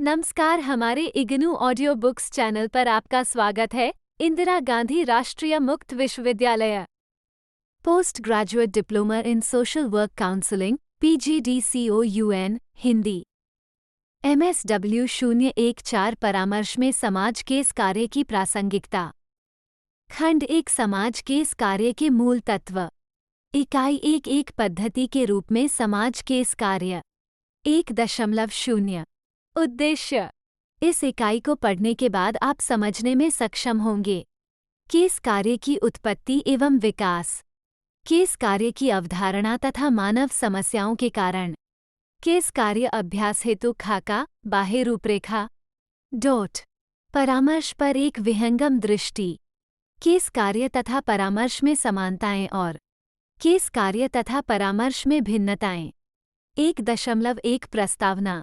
नमस्कार, हमारे IGNOU audio books channel पर आपका स्वागत है। इंदिरा गांधी राष्ट्रीय मुक्त विश्वविद्यालय post graduate diploma in social work counselling PGDCOUN Hindi MSW 014 परामर्श में समाज केस कार्य की प्रासंगिकता। खंड 1 समाज केस कार्य के मूल तत्व। इकाई 1 पद्धति के रूप में समाज केस कार्य 1.0 उद्देश्य। इस इकाई को पढ़ने के बाद आप समझने में सक्षम होंगे। केस कार्य की उत्पत्ति एवं विकास, केस कार्य की अवधारणा तथा मानव समस्याओं के कारण, केस कार्य अभ्यास हेतु खाका, बाह्य रूपरेखा। परामर्श पर एक विहंगम दृष्टि, केस कार्य तथा परामर्श में समानताएं और केस कार्य तथा परामर्श में भिन्नताएं। 1.1 प्रस्तावना।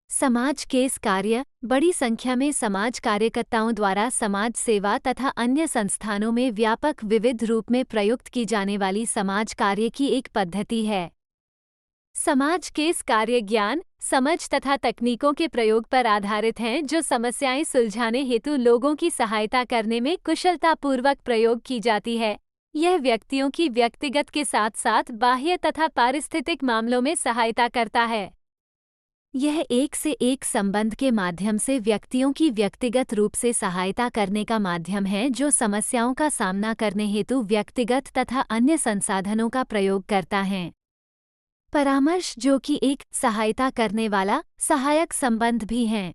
समाज केस कार्य बड़ी संख्या में समाज कार्यकर्ताओं द्वारा समाज सेवा तथा अन्य संस्थानों में व्यापक विविध रूप में प्रयुक्त की जाने वाली समाज कार्य की एक पद्धति है। समाज केस कार्य ज्ञान, समझ तथा तकनीकों के प्रयोग पर आधारित हैं जो समस्याएं सुलझाने हेतु लोगों की सहायता करने में कुशलतापूर्वक प्रयोग की जाती है। यह व्यक्तियों की व्यक्तिगत के साथ साथ बाह्य तथा पारिस्थितिक मामलों में सहायता करता है। यह एक से एक संबंध के माध्यम से व्यक्तियों की व्यक्तिगत रूप से सहायता करने का माध्यम है जो समस्याओं का सामना करने हेतु व्यक्तिगत तथा अन्य संसाधनों का प्रयोग करता है। परामर्श जो कि एक सहायता करने वाला सहायक संबंध भी है।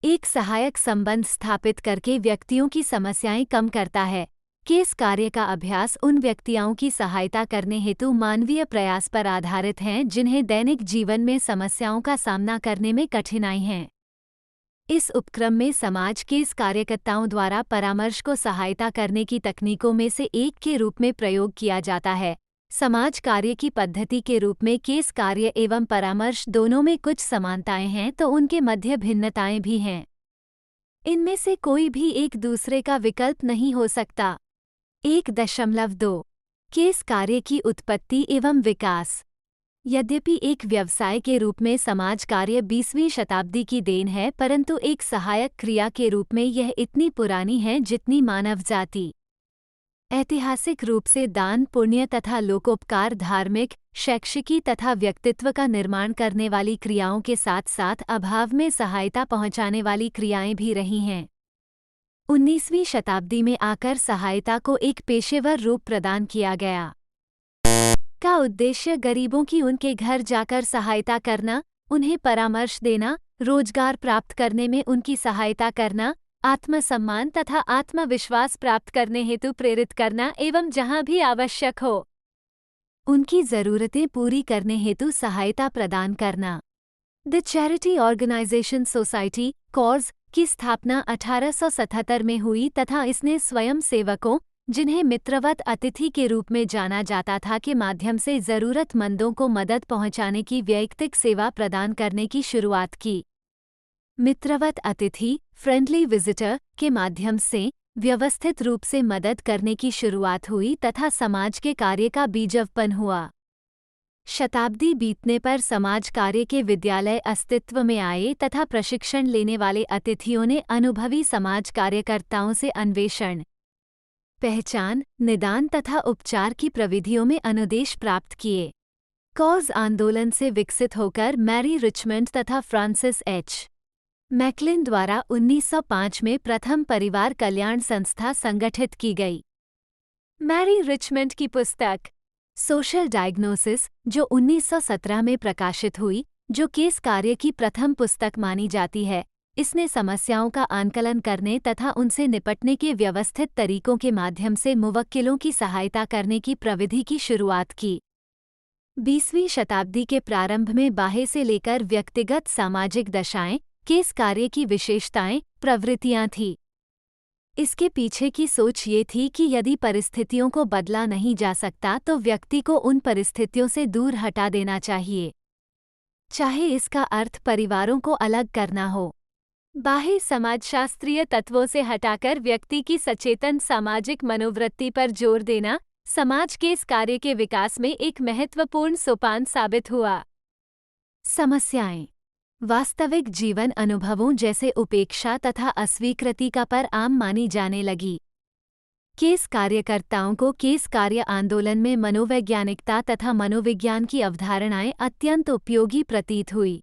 एक सहायक संबंध स्थापित करके व्यक्तियों की समस्याएं कम करता है। केस कार्य का अभ्यास उन व्यक्तियों की सहायता करने हेतु मानवीय प्रयास पर आधारित हैं जिन्हें दैनिक जीवन में समस्याओं का सामना करने में कठिनाई है। इस उपक्रम में समाज केस कार्यकर्ताओं द्वारा परामर्श को सहायता करने की तकनीकों में से एक के रूप में प्रयोग किया जाता है। समाज कार्य की पद्धति के रूप में केस कार्य एवं परामर्श दोनों में कुछ समानताएं हैं तो उनके मध्य भिन्नताएं भी हैं। इनमें से कोई भी एक दूसरे का विकल्प नहीं हो सकता। 1.2 केस कार्य की उत्पत्ति एवं विकास। यद्यपि एक व्यवसाय के रूप में समाज कार्य 20वीं शताब्दी की देन है, परंतु एक सहायक क्रिया के रूप में यह इतनी पुरानी है जितनी मानव जाति। ऐतिहासिक रूप से दान, पुण्य तथा लोकोपकार धार्मिक, शैक्षिकी तथा व्यक्तित्व का निर्माण करने वाली क्रियाओं के साथ साथ अभाव में सहायता पहुंचाने वाली क्रियाएं भी रही हैं। 19वीं शताब्दी में आकर सहायता को एक पेशेवर रूप प्रदान किया गया। का उद्देश्य गरीबों की उनके घर जाकर सहायता करना, उन्हें परामर्श देना, रोजगार प्राप्त करने में उनकी सहायता करना, आत्मसम्मान तथा आत्मविश्वास प्राप्त करने हेतु प्रेरित करना एवं जहां भी आवश्यक हो उनकी जरूरतें पूरी करने हेतु सहायता प्रदान करना। द चैरिटी ऑर्गेनाइजेशन सोसाइटी कॉर्स की स्थापना 1877 में हुई तथा इसने स्वयं सेवकों, जिन्हें मित्रवत अतिथि के रूप में जाना जाता था, के माध्यम से जरूरतमंदों को मदद पहुंचाने की वैयक्तिक सेवा प्रदान करने की शुरुआत की। मित्रवत अतिथि फ्रेंडली विजिटर के माध्यम से व्यवस्थित रूप से मदद करने की शुरुआत हुई तथा समाज के कार्य का बीजवपन हुआ। शताब्दी बीतने पर समाज कार्य के विद्यालय अस्तित्व में आए तथा प्रशिक्षण लेने वाले अतिथियों ने अनुभवी समाज कार्यकर्ताओं से अन्वेषण, पहचान, निदान तथा उपचार की प्रविधियों में अनुदेश प्राप्त किए। कॉज आंदोलन से विकसित होकर मैरी रिचमंड तथा फ्रांसिस एच. मैकलिन द्वारा 1905 में प्रथम परिवार कल्याण संस्था संगठित की गई। मैरी रिचमंड की पुस्तक सोशल डायग्नोसिस, जो 1917 में प्रकाशित हुई, जो केस कार्य की प्रथम पुस्तक मानी जाती है, इसने समस्याओं का आंकलन करने तथा उनसे निपटने के व्यवस्थित तरीकों के माध्यम से मुवक्किलों की सहायता करने की प्रविधि की शुरुआत की। 20वीं शताब्दी के प्रारंभ में बाह्य से लेकर व्यक्तिगत सामाजिक दशाएं केस कार्य की विशेषताएं, प्रवृत्तियां थीं। इसके पीछे की सोच ये थी कि यदि परिस्थितियों को बदला नहीं जा सकता तो व्यक्ति को उन परिस्थितियों से दूर हटा देना चाहिए, चाहे इसका अर्थ परिवारों को अलग करना हो। बाह्य समाजशास्त्रीय तत्वों से हटाकर व्यक्ति की सचेतन सामाजिक मनोवृत्ति पर जोर देना समाज के इस कार्य के विकास में एक महत्वपूर्ण सोपान साबित हुआ। समस्याएं। वास्तविक जीवन अनुभवों जैसे उपेक्षा तथा अस्वीकृति का पर आम मानी जाने लगी। केस कार्यकर्ताओं को केस कार्य आंदोलन में मनोवैज्ञानिकता तथा मनोविज्ञान की अवधारणाएं अत्यंत उपयोगी प्रतीत हुई।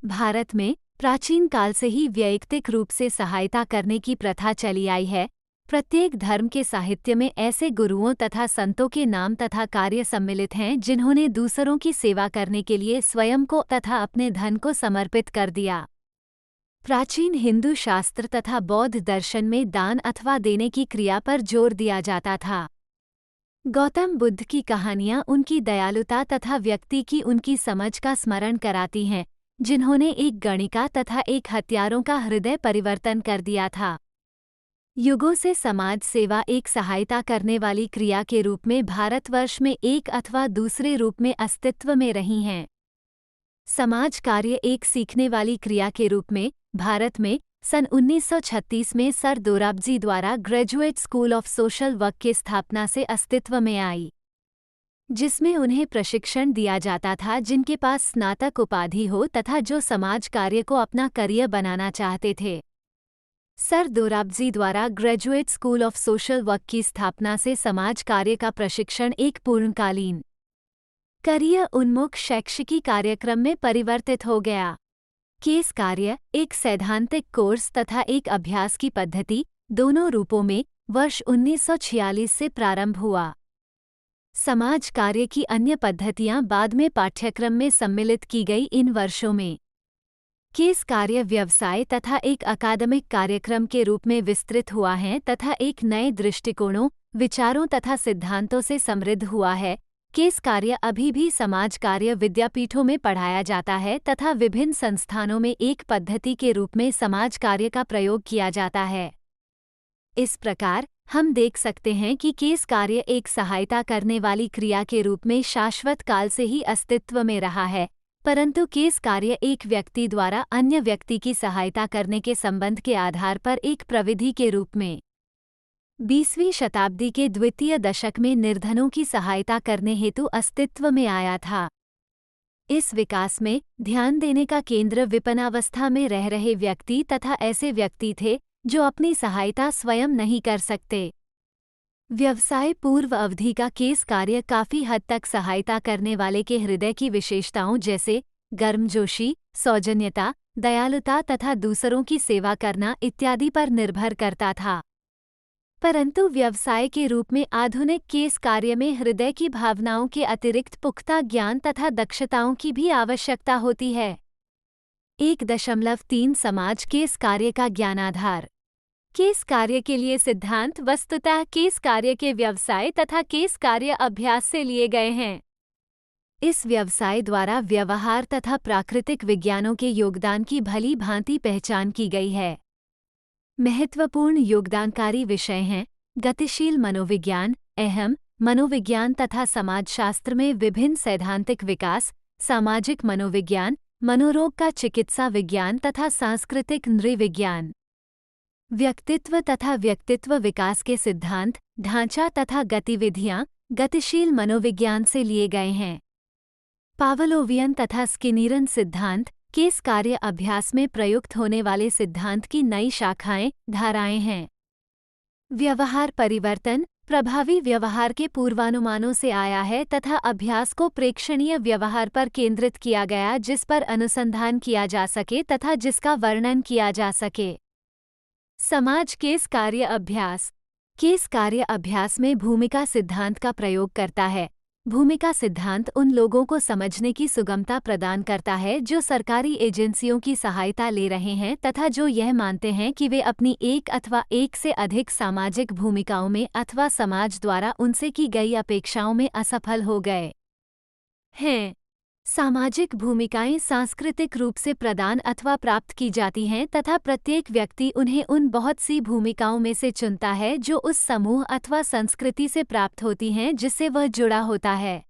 भारत में प्राचीन काल से ही वैयक्तिक रूप से सहायता करने की प्रथा चली आई है। प्रत्येक धर्म के साहित्य में ऐसे गुरुओं तथा संतों के नाम तथा कार्य सम्मिलित हैं जिन्होंने दूसरों की सेवा करने के लिए स्वयं को तथा अपने धन को समर्पित कर दिया। प्राचीन हिंदू शास्त्र तथा बौद्ध दर्शन में दान अथवा देने की क्रिया पर जोर दिया जाता था। गौतम बुद्ध की कहानियां उनकी दयालुता तथा व्यक्ति की उनकी समझ का स्मरण कराती हैं, जिन्होंने एक गणिका तथा एक हत्यारों का हृदय परिवर्तन कर दिया था। युगों से समाज सेवा एक सहायता करने वाली क्रिया के रूप में भारतवर्ष में एक अथवा दूसरे रूप में अस्तित्व में रही हैं। समाज कार्य एक सीखने वाली क्रिया के रूप में भारत में सन 1936 में सर दोराबजी द्वारा graduate school of social work की स्थापना से अस्तित्व में आई, जिसमें उन्हें प्रशिक्षण दिया जाता था जिनके पास स्नातक उपाधि हो तथा जो समाज कार्य को अपना करियर बनाना चाहते थे। सर दोराबजी द्वारा graduate school of social work की स्थापना से समाज कार्य का प्रशिक्षण एक पूर्णकालीन करियर उन्मुख शैक्षिकी कार्यक्रम में परिवर्तित हो गया। केस कार्य एक सैद्धांतिक कोर्स तथा एक अभ्यास की पद्धति, दोनों रूपों में वर्ष 1946 से प्रारंभ हुआ। समाज कार्य की अन्य पद्धतियां बाद में पाठ्यक्रम में सम्मिलित की गई। इन वर्षों में केस कार्य व्यवसाय तथा एक अकादमिक कार्यक्रम के रूप में विस्तृत हुआ है तथा एक नए दृष्टिकोणों, विचारों तथा सिद्धांतों से समृद्ध हुआ है। केस कार्य अभी भी समाज कार्य विद्यापीठों में पढ़ाया जाता है तथा विभिन्न संस्थानों में एक पद्धति के रूप में समाज कार्य का प्रयोग किया जाता है। इस प्रकार हम देख सकते हैं कि केस कार्य एक सहायता करने वाली क्रिया के रूप में शाश्वत काल से ही अस्तित्व में रहा है, परंतु केस कार्य एक व्यक्ति द्वारा अन्य व्यक्ति की सहायता करने के संबंध के आधार पर एक प्रविधि के रूप में 20वीं शताब्दी के द्वितीय दशक में निर्धनों की सहायता करने हेतु अस्तित्व में आया था। इस विकास में ध्यान देने का केंद्र विपन्नावस्था में रह रहे व्यक्ति तथा ऐसे व्यक्ति थे जो अपनी सहायता स्वयं नहीं कर सकते। व्यवसाय पूर्व अवधि का केस कार्य काफी हद तक सहायता करने वाले के हृदय की विशेषताओं जैसे गर्मजोशी, सौजन्यता, दयालुता तथा दूसरों की सेवा करना इत्यादि पर निर्भर करता था। परंतु व्यवसाय के रूप में आधुनिक केस कार्य में हृदय की भावनाओं के अतिरिक्त पुख्ता ज्ञान तथा दक्षताओं की भी आवश्यकता होती है। 1.3 समाज केस कार्य का ज्ञानाधार। केस कार्य के लिए सिद्धांत वस्तुतः केस कार्य के व्यवसाय तथा केस कार्य अभ्यास से लिए गए हैं। इस व्यवसाय द्वारा व्यवहार तथा प्राकृतिक विज्ञानों के योगदान की भली भांति पहचान की गई है। महत्वपूर्ण योगदानकारी विषय हैं गतिशील मनोविज्ञान, अहम मनोविज्ञान तथा समाजशास्त्र में विभिन्न सैद्धांतिक विकास, सामाजिक मनोविज्ञान, मनोरोग का चिकित्सा विज्ञान तथा सांस्कृतिक नृविज्ञान। व्यक्तित्व तथा व्यक्तित्व विकास के सिद्धांत, ढांचा तथा गतिविधियां गतिशील मनोविज्ञान से लिए गए हैं। पावलोवियन तथा स्किनरियन सिद्धांत केस कार्य अभ्यास में प्रयुक्त होने वाले सिद्धांत की नई शाखाएं, धाराएं हैं। व्यवहार परिवर्तन प्रभावी व्यवहार के पूर्वानुमानों से आया है तथा अभ्यास को प्रेक्षणीय व्यवहार पर केंद्रित किया गया जिस पर अनुसंधान किया जा सके तथा जिसका वर्णन किया जा सके। समाज केस कार्य अभ्यास। केस कार्य अभ्यास में भूमिका सिद्धांत का प्रयोग करता है। भूमिका सिद्धांत उन लोगों को समझने की सुगमता प्रदान करता है जो सरकारी एजेंसियों की सहायता ले रहे हैं तथा जो यह मानते हैं कि वे अपनी एक अथवा एक से अधिक सामाजिक भूमिकाओं में अथवा समाज द्वारा उनसे की गई अपेक्षाओं में असफल हो गए हैं। सामाजिक भूमिकाएं सांस्कृतिक रूप से प्रदान अथवा प्राप्त की जाती हैं तथा प्रत्येक व्यक्ति उन्हें उन बहुत सी भूमिकाओं में से चुनता है जो उस समूह अथवा संस्कृति से प्राप्त होती हैं जिससे वह जुड़ा होता है।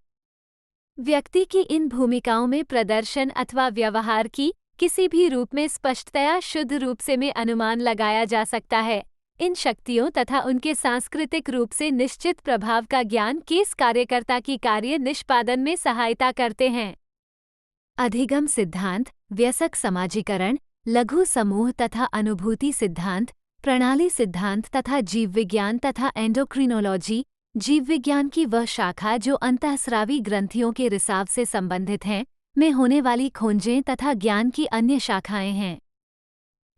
व्यक्ति की इन भूमिकाओं में प्रदर्शन अथवा व्यवहार की किसी भी रूप में स्पष्टतया शुद्ध रूप से में अनुमान लगाया जा सकता है। इन शक्तियों तथा उनके सांस्कृतिक रूप से निश्चित प्रभाव का ज्ञान केस कार्यकर्ता की कार्य निष्पादन में सहायता करते हैं। अधिगम सिद्धांत वयस्क समाजीकरण, लघु समूह तथा अनुभूति सिद्धांत, प्रणाली सिद्धांत तथा जीवविज्ञान तथा एंडोक्रिनोलॉजी, जीवविज्ञान की वह शाखा जो अंतःस्रावी ग्रंथियों के रिसाव से संबंधित हैं, में होने वाली खोजें तथा ज्ञान की अन्य शाखाएं हैं,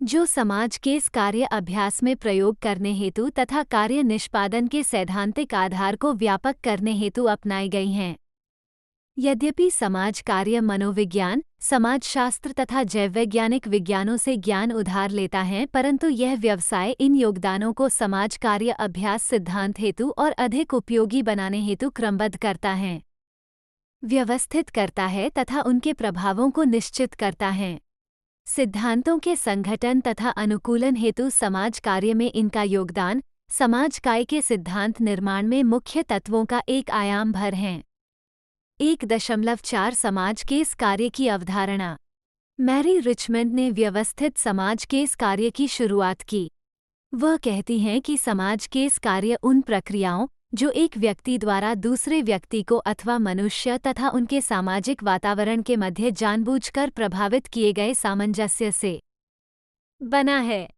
जो समाज के इस कार्य अभ्यास में प्रयोग करने हेतु तथा कार्य निष्पादन के सैद्धांतिक आधार को व्यापक करने हेतु अपनाई गई हैं। यद्यपि समाज कार्य मनोविज्ञान, समाजशास्त्र तथा जैववैज्ञानिक विज्ञानों से ज्ञान उधार लेता है, परंतु यह व्यवसाय इन योगदानों को समाज कार्य अभ्यास सिद्धांत हेतु और अधिक उपयोगी बनाने हेतु क्रमबद्ध करता है, व्यवस्थित करता है तथा उनके प्रभावों को निश्चित करता है। सिद्धांतों के संगठन तथा अनुकूलन हेतु समाज कार्य में इनका योगदान समाज काय के सिद्धांत निर्माण में मुख्य तत्वों का एक आयाम भर हैं। 1.4 समाज के इस कार्य की अवधारणा। मैरी रिचमंड ने व्यवस्थित समाज के इस कार्य की शुरुआत की। वह कहती हैं कि समाज के इस कार्य उन प्रक्रियाओं जो एक व्यक्ति द्वारा दूसरे व्यक्ति को अथवा मनुष्य तथा उनके सामाजिक वातावरण के मध्य जानबूझकर प्रभावित किए गए सामंजस्य से बना है।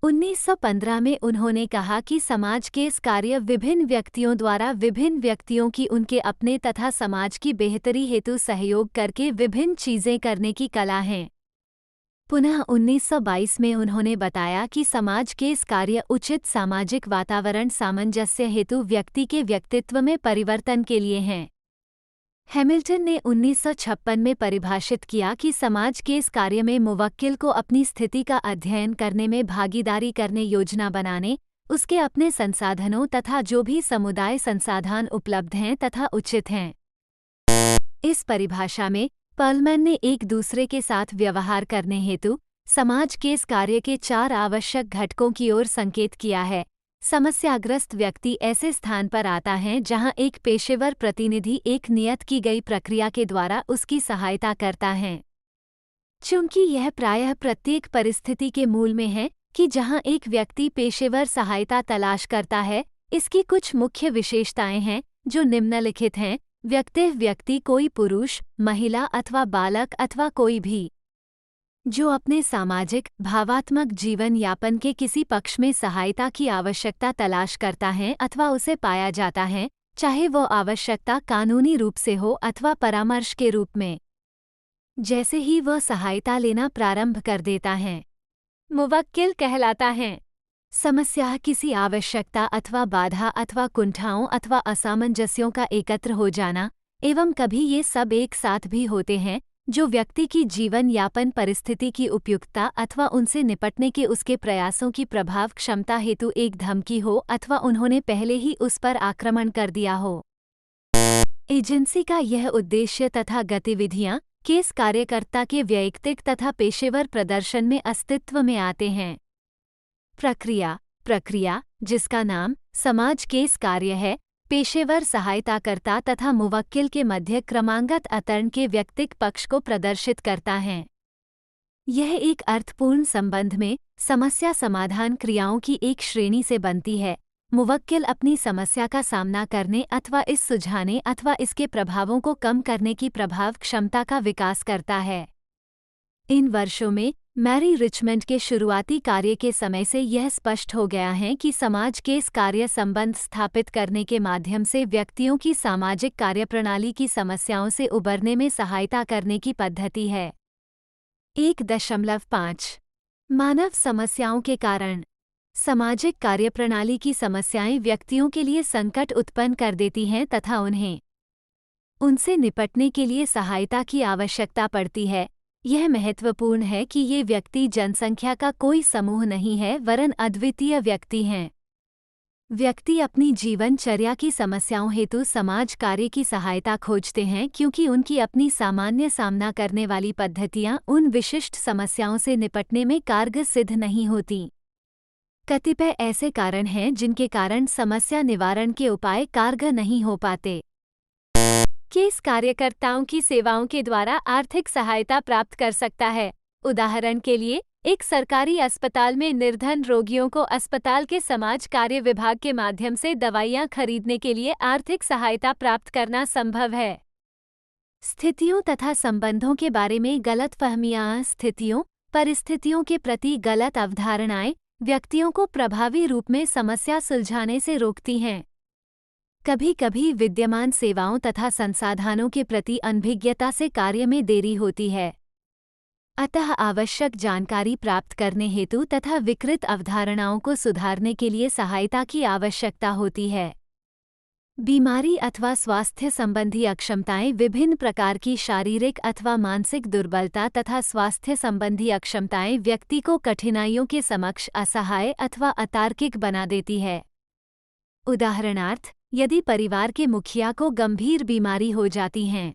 1915 में उन्होंने कहा कि समाज के इस कार्य विभिन्न व्यक्तियों द्वारा विभिन्न व्यक्तियों की उनके अपने तथा समाज की बेहतरी हेतु सहयोग करके विभिन्न चीजें करने की कला है। पुनः 1922 में उन्होंने बताया कि समाज के इस कार्य उचित सामाजिक वातावरण सामंजस्य हेतु व्यक्ति के व्यक्तित्व में परिवर्तन के लिए हैं। हैमिल्टन ने 1956 में परिभाषित किया कि समाज के इस कार्य में मुवक्किल को अपनी स्थिति का अध्ययन करने में भागीदारी करने, योजना बनाने, उसके अपने संसाधनों तथा जो भी समुदाय संसाधन उपलब्ध हैं तथा उचित हैं। इस परिभाषा में पर्लमैन ने एक दूसरे के साथ व्यवहार करने हेतु समाज के इस कार्य के 4 आवश्यक घटकों की ओर संकेत किया है। समस्याग्रस्त व्यक्ति ऐसे स्थान पर आता है जहां एक पेशेवर प्रतिनिधि एक नियत की गई प्रक्रिया के द्वारा उसकी सहायता करता है। चूंकि यह प्रायः प्रत्येक परिस्थिति के मूल में है कि जहां एक व्यक्ति पेशेवर सहायता तलाश करता है, इसकी कुछ मुख्य विशेषताएं हैं जो निम्नलिखित हैं। व्यक्ति कोई पुरुष, महिला अथवा बालक अथवा कोई भी जो अपने सामाजिक, भावात्मक जीवन यापन के किसी पक्ष में सहायता की आवश्यकता तलाश करता है अथवा उसे पाया जाता है, चाहे वो आवश्यकता कानूनी रूप से हो अथवा परामर्श के रूप में, जैसे ही वह सहायता लेना प्रारंभ कर देता है, मुवक्किल कहलाता है। समस्या किसी आवश्यकता अथवा बाधा अथवा कुंठाओं अथवा असामंजस्यों का एकत्र हो जाना, एवं कभी ये सब एक साथ भी होते हैं जो व्यक्ति की जीवन यापन परिस्थिति की उपयुक्तता अथवा उनसे निपटने के उसके प्रयासों की प्रभाव क्षमता हेतु एक धमकी हो अथवा उन्होंने पहले ही उस पर आक्रमण कर दिया हो। एजेंसी का यह उद्देश्य तथा गतिविधियां केस कार्यकर्ता के वैयक्तिक तथा पेशेवर प्रदर्शन में अस्तित्व में आते हैं। प्रक्रिया जिसका नाम समाज केस कार्य है, पेशेवर सहायताकर्ता तथा मुवक्किल के मध्य क्रमांगत अतरण के व्यक्तिक पक्ष को प्रदर्शित करता है। यह एक अर्थपूर्ण संबंध में समस्या समाधान क्रियाओं की एक श्रेणी से बनती है। मुवक्किल अपनी समस्या का सामना करने अथवा इस सुलझाने अथवा इसके प्रभावों को कम करने की प्रभाव क्षमता का विकास करता है। इन वर्षों में मैरी रिचमंड के शुरुआती कार्य के समय से यह स्पष्ट हो गया है कि समाज के इस कार्य संबंध स्थापित करने के माध्यम से व्यक्तियों की सामाजिक कार्यप्रणाली की समस्याओं से उबरने में सहायता करने की पद्धति है। 1.5 मानव समस्याओं के कारण। सामाजिक कार्यप्रणाली की समस्याएं व्यक्तियों के लिए संकट उत्पन्न कर देती हैं तथा उन्हें उनसे निपटने के लिए सहायता की आवश्यकता पड़ती है। यह महत्वपूर्ण है कि ये व्यक्ति जनसंख्या का कोई समूह नहीं है, वरन अद्वितीय व्यक्ति हैं। व्यक्ति अपनी जीवनचर्या की समस्याओं हेतु समाज कार्य की सहायता खोजते हैं क्योंकि उनकी अपनी सामान्य सामना करने वाली पद्धतियां उन विशिष्ट समस्याओं से निपटने में कारगर सिद्ध नहीं होती। कतिपय ऐसे कारण हैं जिनके कारण समस्या निवारण के उपाय कारगर नहीं हो पाते। केस कार्यकर्ताओं की सेवाओं के द्वारा आर्थिक सहायता प्राप्त कर सकता है। उदाहरण के लिए, एक सरकारी अस्पताल में निर्धन रोगियों को अस्पताल के समाज कार्य विभाग के माध्यम से दवाइयां खरीदने के लिए आर्थिक सहायता प्राप्त करना संभव है। स्थितियों तथा संबंधों के बारे में गलतफहमियां। स्थितियों, परिस्थितियों के प्रति गलत अवधारणाएं व्यक्तियों को प्रभावी रूप में समस्या सुलझाने से रोकती हैं। कभी कभी विद्यमान सेवाओं तथा संसाधनों के प्रति अनभिज्ञता से कार्य में देरी होती है। अतः आवश्यक जानकारी प्राप्त करने हेतु तथा विकृत अवधारणाओं को सुधारने के लिए सहायता की आवश्यकता होती है। बीमारी अथवा स्वास्थ्य संबंधी अक्षमताएं विभिन्न प्रकार की शारीरिक अथवा मानसिक दुर्बलता तथा स्वास्थ्य संबंधी अक्षमताएं व्यक्ति को कठिनाइयों के समक्ष असहाय अथवा अतार्किक बना देती है। उदाहरणार्थ, यदि परिवार के मुखिया को गंभीर बीमारी हो जाती है,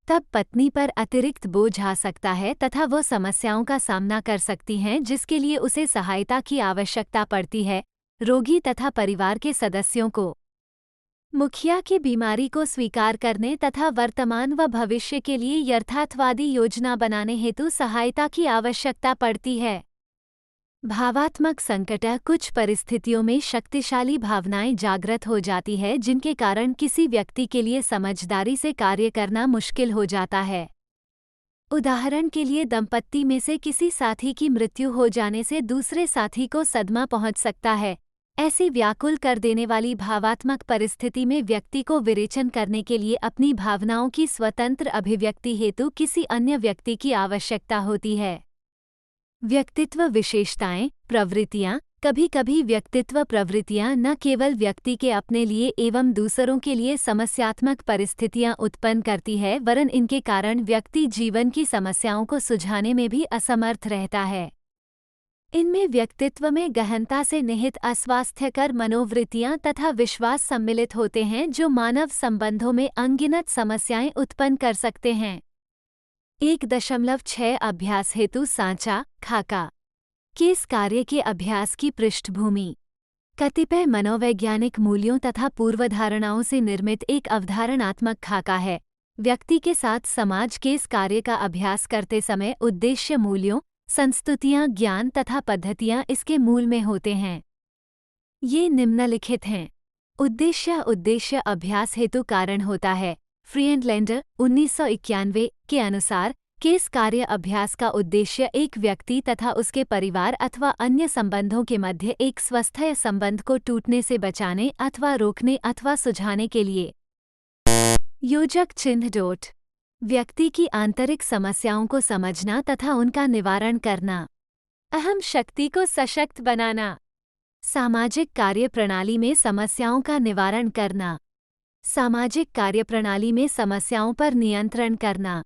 तब पत्नी पर अतिरिक्त बोझ आ सकता है तथा वो समस्याओं का सामना कर सकती हैं जिसके लिए उसे सहायता की आवश्यकता पड़ती है। रोगी तथा परिवार के सदस्यों को मुखिया की बीमारी को स्वीकार करने तथा वर्तमान व भविष्य के लिए यथार्थवादी योजना बनाने हेतु सहायता की आवश्यकता पड़ती है। भावात्मक संकट कुछ परिस्थितियों में शक्तिशाली भावनाएं जागृत हो जाती है जिनके कारण किसी व्यक्ति के लिए समझदारी से कार्य करना मुश्किल हो जाता है। उदाहरण के लिए दंपत्ति में से किसी साथी की मृत्यु हो जाने से दूसरे साथी को सदमा पहुंच सकता है। ऐसी व्याकुल कर देने वाली भावात्मक परिस्थिति में व्यक्ति को विवेचन करने के लिए अपनी भावनाओं की स्वतंत्र अभिव्यक्ति हेतु किसी अन्य व्यक्ति की आवश्यकता होती है। व्यक्तित्व विशेषताएं, प्रवृत्तियां। कभी कभी व्यक्तित्व प्रवृत्तियां न केवल व्यक्ति के अपने लिए एवं दूसरों के लिए समस्यात्मक परिस्थितियां उत्पन्न करती है, वरन इनके कारण व्यक्ति जीवन की समस्याओं को सुलझाने में भी असमर्थ रहता है। इनमें व्यक्तित्व में गहनता से निहित अस्वास्थ्यकर मनोवृत्तियां तथा विश्वास सम्मिलित होते हैं जो मानव संबंधों में अनगिनत समस्याएं उत्पन्न कर सकते हैं। 1.6 अभ्यास हेतु सांचा, खाका। केस कार्य के अभ्यास की पृष्ठभूमि। कतिपय मनोवैज्ञानिक मूल्यों तथा पूर्वधारणाओं से निर्मित एक अवधारणात्मक खाका है। व्यक्ति के साथ समाज केस कार्य का अभ्यास करते समय उद्देश्य मूल्यों, संस्तुतियां, ज्ञान तथा पद्धतियां इसके मूल में होते हैं। ये निम्नलिखित हैं। उद्देश्य अभ्यास हेतु कारण होता है। फ्रीएडलैंडर 1991 के अनुसार केस कार्य अभ्यास का उद्देश्य एक व्यक्ति तथा उसके परिवार अथवा अन्य संबंधों के मध्य एक स्वस्थ संबंध को टूटने से बचाने अथवा रोकने अथवा सुझाने के लिए। योजक चिन्ह डॉट। व्यक्ति की आंतरिक समस्याओं को समझना तथा उनका निवारण करना। अहम शक्ति को सशक्त बनाना। सामाजिक कार्यप्रणाली में समस्याओं का निवारण करना। सामाजिक कार्यप्रणाली में समस्याओं पर नियंत्रण करना।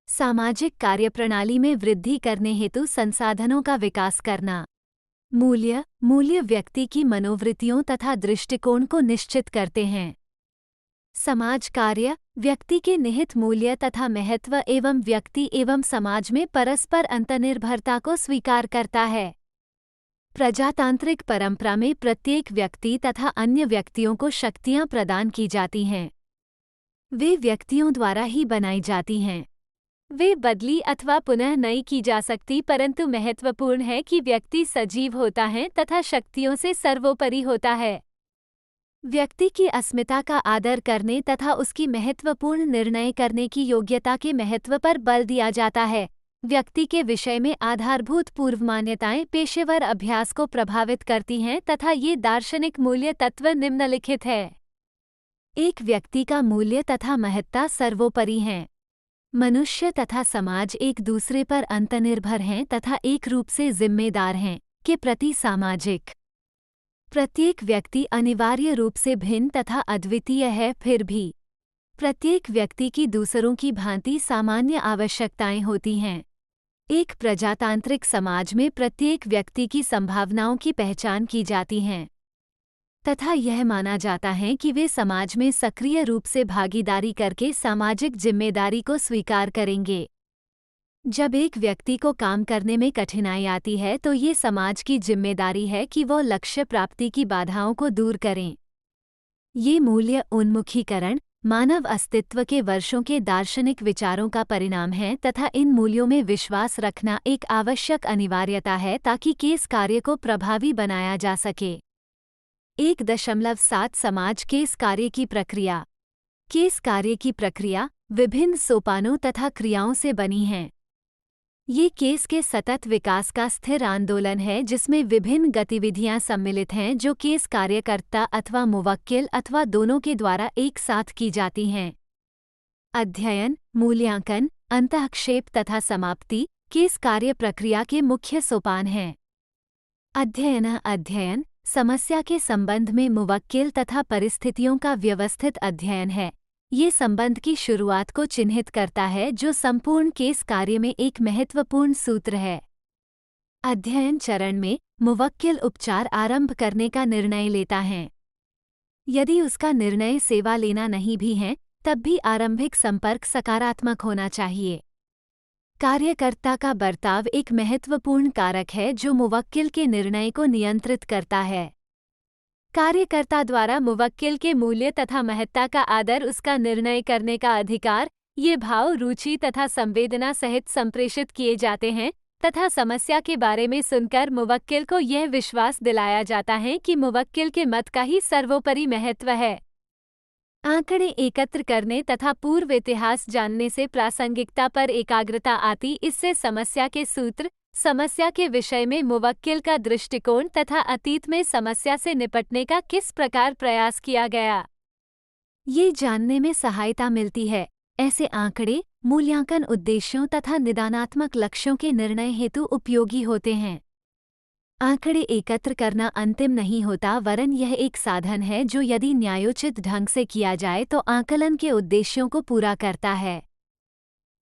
सामाजिक कार्यप्रणाली में वृद्धि करने हेतु संसाधनों का विकास करना। मूल्य व्यक्ति की मनोवृत्तियों तथा दृष्टिकोण को निश्चित करते हैं। समाज कार्य व्यक्ति के निहित मूल्य तथा महत्व एवं व्यक्ति एवं समाज में परस्पर अंतर्निर्भरता को स्वीकार करता है। प्रजातांत्रिक परंपरा में प्रत्येक व्यक्ति तथा अन्य व्यक्तियों को शक्तियां प्रदान की जाती हैं। वे व्यक्तियों द्वारा ही बनाई जाती हैं। वे बदली अथवा पुनः नई की जा सकती, परंतु महत्वपूर्ण है कि व्यक्ति सजीव होता है तथा शक्तियों से सर्वोपरि होता है। व्यक्ति की अस्मिता का आदर करने तथा उसकी महत्वपूर्ण निर्णय करने की योग्यता के महत्व पर बल दिया जाता है। व्यक्ति के विषय में आधारभूत पूर्व मान्यताएं पेशेवर अभ्यास को प्रभावित करती हैं तथा ये दार्शनिक मूल्य तत्व निम्नलिखित है। एक व्यक्ति का मूल्य तथा महत्ता सर्वोपरि हैं। मनुष्य तथा समाज एक दूसरे पर अंतर्निर्भर हैं तथा एक रूप से जिम्मेदार हैं के प्रति सामाजिक। प्रत्येक व्यक्ति अनिवार्य रूप से भिन्न तथा अद्वितीय है, फिर भी प्रत्येक व्यक्ति की दूसरों की भांति सामान्य आवश्यकताएं होती हैं। एक प्रजातांत्रिक समाज में प्रत्येक व्यक्ति की संभावनाओं की पहचान की जाती है तथा यह माना जाता है कि वे समाज में सक्रिय रूप से भागीदारी करके सामाजिक जिम्मेदारी को स्वीकार करेंगे। जब एक व्यक्ति को काम करने में कठिनाई आती है तो ये समाज की जिम्मेदारी है कि वो लक्ष्य प्राप्ति की बाधाओं को दूर करें। ये मूल्य उन्मुखीकरण मानव अस्तित्व के वर्षों के दार्शनिक विचारों का परिणाम है तथा इन मूल्यों में विश्वास रखना एक आवश्यक अनिवार्यता है ताकि केस कार्य को प्रभावी बनाया जा सके। 1.7 समाज केस कार्य की प्रक्रिया। केस कार्य की प्रक्रिया विभिन्न सोपानों तथा क्रियाओं से बनी हैं। ये केस के सतत विकास का स्थिर आंदोलन है जिसमें विभिन्न गतिविधियां सम्मिलित हैं जो केस कार्यकर्ता अथवा मुवक्किल अथवा दोनों के द्वारा एक साथ की जाती हैं। अध्ययन, मूल्यांकन, अंतःक्षेप तथा समाप्ति केस कार्य प्रक्रिया के मुख्य सोपान हैं। अध्ययन समस्या के संबंध में मुवक्किल तथा परिस्थितियों का व्यवस्थित अध्ययन है। ये संबंध की शुरुआत को चिन्हित करता है जो संपूर्ण केस कार्य में एक महत्वपूर्ण सूत्र है। अध्ययन चरण में मुवक्किल उपचार आरंभ करने का निर्णय लेता है। यदि उसका निर्णय सेवा लेना नहीं भी है तब भी आरंभिक संपर्क सकारात्मक होना चाहिए। कार्यकर्ता का बर्ताव एक महत्वपूर्ण कारक है जो मुवक्किल के निर्णय को नियंत्रित करता है। कार्यकर्ता द्वारा मुवक्किल के मूल्य तथा महत्ता का आदर, उसका निर्णय करने का अधिकार, ये भाव, रुचि तथा संवेदना सहित संप्रेषित किए जाते हैं तथा समस्या के बारे में सुनकर मुवक्किल को यह विश्वास दिलाया जाता है कि मुवक्किल के मत का ही सर्वोपरि महत्व है। आंकड़े एकत्र करने तथा पूर्व इतिहास जानने से प्रासंगिकता पर एकाग्रता आती, इससे समस्या के सूत्र, समस्या के विषय में मुवक्किल का दृष्टिकोण तथा अतीत में समस्या से निपटने का किस प्रकार प्रयास किया गया, ये जानने में सहायता मिलती है। ऐसे आंकड़े मूल्यांकन उद्देश्यों तथा निदानात्मक लक्ष्यों के निर्णय हेतु उपयोगी होते हैं। आंकड़े एकत्र करना अंतिम नहीं होता, वरन यह एक साधन है जो यदि न्यायोचित ढंग से किया जाए तो आकलन के उद्देश्यों को पूरा करता है।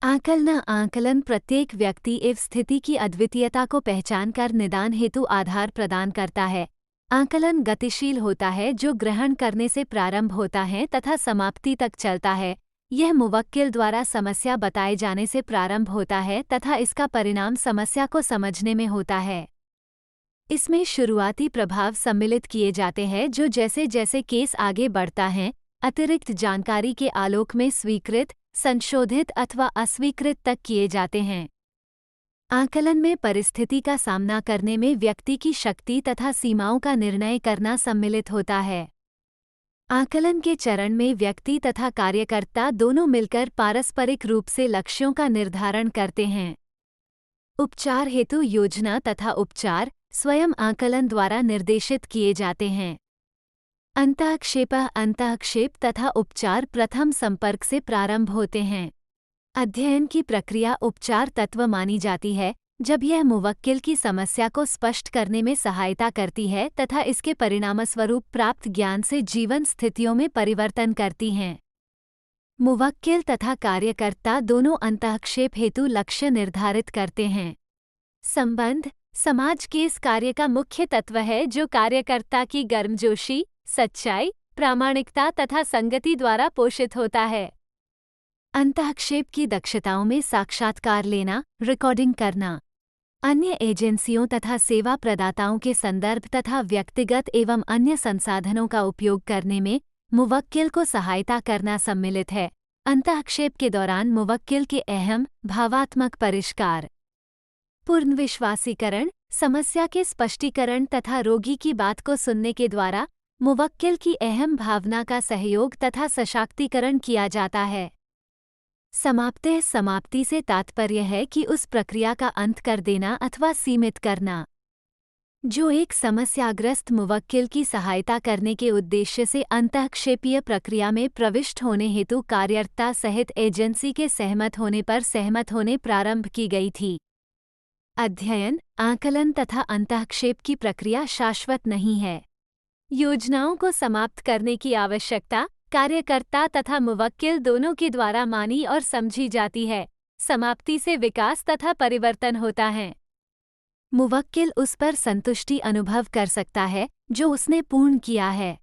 आकलन प्रत्येक व्यक्ति एवं स्थिति की अद्वितीयता को पहचान कर निदान हेतु आधार प्रदान करता है। आकलन गतिशील होता है जो ग्रहण करने से प्रारंभ होता है तथा समाप्ति तक चलता है। यह मुवक्किल द्वारा समस्या बताए जाने से प्रारंभ होता है तथा इसका परिणाम समस्या को समझने में होता है। इसमें शुरुआती प्रभाव सम्मिलित किए जाते हैं जो जैसे जैसे केस आगे बढ़ता है अतिरिक्त जानकारी के आलोक में स्वीकृत, संशोधित अथवा अस्वीकृत तक किए जाते हैं। आकलन में परिस्थिति का सामना करने में व्यक्ति की शक्ति तथा सीमाओं का निर्णय करना सम्मिलित होता है। आकलन के चरण में व्यक्ति तथा कार्यकर्ता दोनों मिलकर पारस्परिक रूप से लक्ष्यों का निर्धारण करते हैं। उपचार हेतु योजना तथा उपचार स्वयं आकलन द्वारा निर्देशित किए जाते हैं। अंतःक्षेप तथा उपचार प्रथम संपर्क से प्रारंभ होते हैं। अध्ययन की प्रक्रिया उपचार तत्व मानी जाती है जब यह मुवक्किल की समस्या को स्पष्ट करने में सहायता करती है तथा इसके परिणामस्वरूप प्राप्त ज्ञान से जीवन स्थितियों में परिवर्तन करती हैं। मुवक्किल तथा कार्यकर्ता दोनों अंतःक्षेप हेतु लक्ष्य निर्धारित करते हैं। संबंध समाज के इस कार्य का मुख्य तत्व है जो कार्यकर्ता की गर्मजोशी, सच्चाई, प्रामाणिकता तथा संगति द्वारा पोषित होता है। अंतःक्षेप की दक्षताओं में साक्षात्कार लेना, रिकॉर्डिंग करना, अन्य एजेंसियों तथा सेवा प्रदाताओं के संदर्भ तथा व्यक्तिगत एवं अन्य संसाधनों का उपयोग करने में मुवक्किल को सहायता करना सम्मिलित है। अंतःक्षेप के दौरान मुवक्किल के अहम भावात्मक परिष्कार, पूर्ण विश्वासीकरण, समस्या के स्पष्टीकरण तथा रोगी की बात को सुनने के द्वारा मुवक्किल की अहम भावना का सहयोग तथा सशक्तिकरण किया जाता है। समाप्ति से तात्पर्य है कि उस प्रक्रिया का अंत कर देना अथवा सीमित करना जो एक समस्याग्रस्त मुवक्किल की सहायता करने के उद्देश्य से अंतःक्षेपीय प्रक्रिया में प्रविष्ट होने हेतु कार्यकर्ता सहित एजेंसी के सहमत होने प्रारंभ की गई थी। अध्ययन, आकलन तथा अंतःक्षेप की प्रक्रिया शाश्वत नहीं है। योजनाओं को समाप्त करने की आवश्यकता कार्यकर्ता तथा मुवक्किल दोनों के द्वारा मानी और समझी जाती है। समाप्ति से विकास तथा परिवर्तन होता है। मुवक्किल उस पर संतुष्टि अनुभव कर सकता है जो उसने पूर्ण किया है।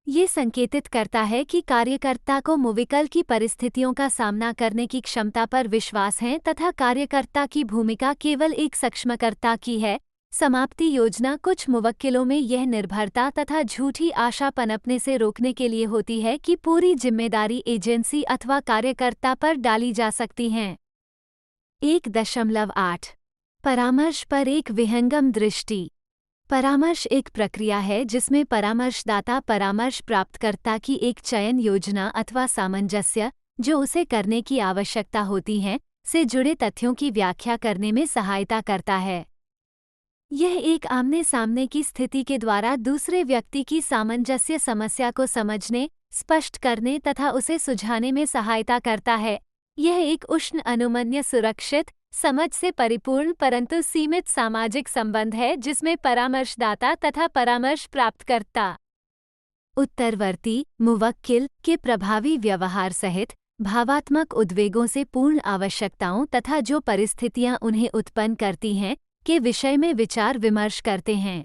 ये संकेतित करता है कि कार्यकर्ता को मुवक्किल की परिस्थितियों का सामना करने की क्षमता पर विश्वास है तथा कार्यकर्ता की भूमिका केवल एक सक्षमकर्ता की है। समाप्ति योजना कुछ मुवक्किलों में यह निर्भरता तथा झूठी आशा पनपने से रोकने के लिए होती है कि पूरी जिम्मेदारी एजेंसी अथवा कार्यकर्ता पर डाली जा सकती है। 1.8 परामर्श पर एक विहंगम दृष्टि। परामर्श एक प्रक्रिया है जिसमें परामर्शदाता परामर्श प्राप्तकर्ता की एक चयन योजना अथवा सामंजस्य जो उसे करने की आवश्यकता होती है, से जुड़े तथ्यों की व्याख्या करने में सहायता करता है। यह एक आमने सामने की स्थिति के द्वारा दूसरे व्यक्ति की सामंजस्य समस्या को समझने, स्पष्ट करने तथा उसे सुलझाने में सहायता करता है। यह एक उष्ण अनुमन्य सुरक्षित, समझ से परिपूर्ण परंतु सीमित सामाजिक संबंध है जिसमें परामर्शदाता तथा परामर्श प्राप्तकर्ता उत्तरवर्ती मुवक्किल के प्रभावी व्यवहार सहित भावात्मक उद्वेगों से पूर्ण आवश्यकताओं तथा जो परिस्थितियां उन्हें उत्पन्न करती हैं के विषय में विचार विमर्श करते हैं।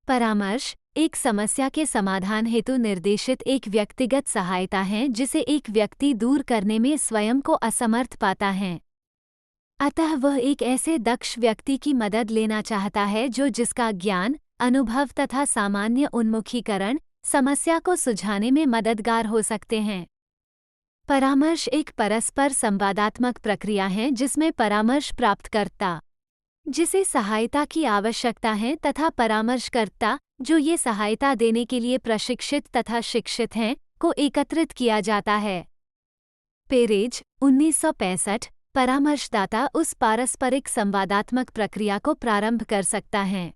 परामर्श एक समस्या के समाधान हेतु निर्देशित एक व्यक्तिगत सहायता है जिसे एक व्यक्ति दूर करने में स्वयं को असमर्थ पाता है। अतः वह एक ऐसे दक्ष व्यक्ति की मदद लेना चाहता है जो जिसका ज्ञान, अनुभव तथा सामान्य उन्मुखीकरण समस्या को सुलझाने में मददगार हो सकते हैं। परामर्श एक परस्पर संवादात्मक प्रक्रिया है जिसमें परामर्श प्राप्तकर्ता, जिसे सहायता की आवश्यकता है, तथा परामर्शकर्ता, जो ये सहायता देने के लिए प्रशिक्षित तथा शिक्षित हैं, को एकत्रित किया जाता है। पेरेज 1965 परामर्शदाता उस पारस्परिक संवादात्मक प्रक्रिया को प्रारंभ कर सकता है,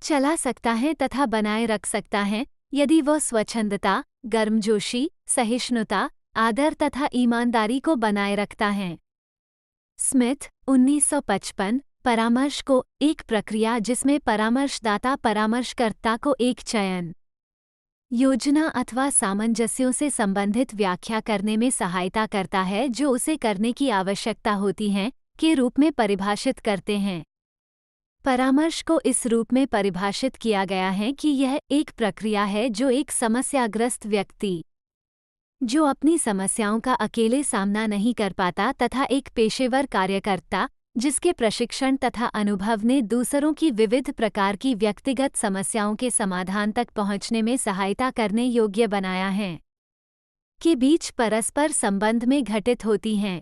चला सकता है तथा बनाए रख सकता है यदि वह स्वच्छंदता, गर्मजोशी, सहिष्णुता, आदर तथा ईमानदारी को बनाए रखता है। स्मिथ 1955 परामर्श को एक प्रक्रिया जिसमें परामर्शदाता परामर्शकर्ता को एक चयन, योजना अथवा सामंजस्यों से संबंधित व्याख्या करने में सहायता करता है जो उसे करने की आवश्यकता होती है, के रूप में परिभाषित करते हैं। परामर्श को इस रूप में परिभाषित किया गया है कि यह एक प्रक्रिया है जो एक समस्याग्रस्त व्यक्ति, जो अपनी समस्याओं का अकेले सामना नहीं कर पाता तथा एक पेशेवर कार्यकर्ता, जिसके प्रशिक्षण तथा अनुभव ने दूसरों की विविध प्रकार की व्यक्तिगत समस्याओं के समाधान तक पहुंचने में सहायता करने योग्य बनाया है, के बीच परस्पर संबंध में घटित होती हैं।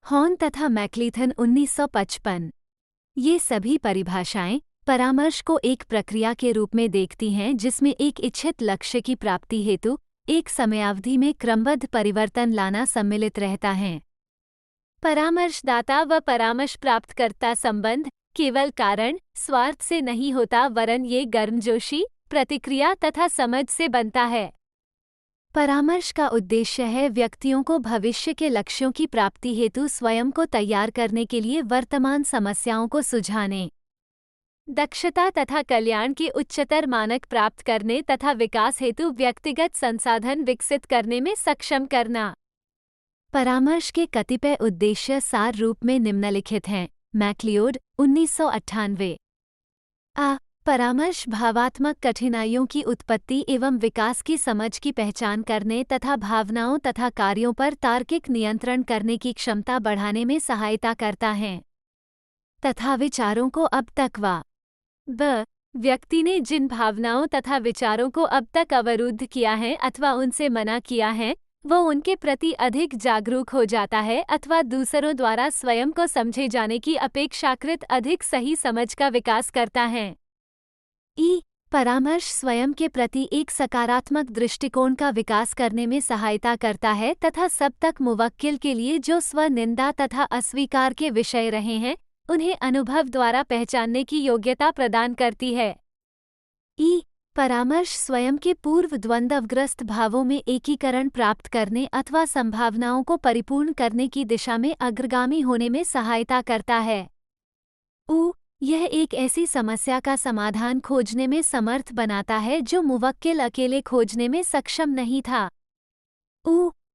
हॉर्न तथा मैक्लीथन 1955 ये सभी परिभाषाएं परामर्श को एक प्रक्रिया के रूप में देखती हैं जिसमें एक इच्छित लक्ष्य की प्राप्ति हेतु एक समयावधि में क्रमबद्ध परिवर्तन लाना सम्मिलित रहता है। परामर्शदाता व परामर्श प्राप्तकर्ता संबंध केवल कारण, स्वार्थ से नहीं होता वरन ये गर्मजोशी, प्रतिक्रिया तथा समझ से बनता है। परामर्श का उद्देश्य है व्यक्तियों को भविष्य के लक्ष्यों की प्राप्ति हेतु स्वयं को तैयार करने के लिए वर्तमान समस्याओं को सुलझाने, दक्षता तथा कल्याण के उच्चतर मानक प्राप्त करने तथा विकास हेतु व्यक्तिगत संसाधन विकसित करने में सक्षम करना। परामर्श के कतिपय उद्देश्य सार रूप में निम्नलिखित हैं। मैक्लियोड 1998 परामर्श भावात्मक कठिनाइयों की उत्पत्ति एवं विकास की समझ की पहचान करने तथा भावनाओं तथा कार्यों पर तार्किक नियंत्रण करने की क्षमता बढ़ाने में सहायता करता है तथा विचारों को अब तक व्यक्ति ने जिन भावनाओं तथा विचारों को अब तक अवरुद्ध किया है अथवा उनसे मना किया है, वो उनके प्रति अधिक जागरूक हो जाता है अथवा दूसरों द्वारा स्वयं को समझे जाने की अपेक्षाकृत अधिक सही समझ का विकास करता है। परामर्श स्वयं के प्रति एक सकारात्मक दृष्टिकोण का विकास करने में सहायता करता है तथा सब तक मुवक्किल के लिए जो स्वनिंदा तथा अस्वीकार के विषय रहे हैं, उन्हें अनुभव द्वारा पहचानने की योग्यता प्रदान करती है। परामर्श स्वयं के पूर्व द्वंद्वग्रस्त भावों में एकीकरण प्राप्त करने अथवा संभावनाओं को परिपूर्ण करने की दिशा में अग्रगामी होने में सहायता करता है। यह एक ऐसी समस्या का समाधान खोजने में समर्थ बनाता है जो मुवक्किल अकेले खोजने में सक्षम नहीं था।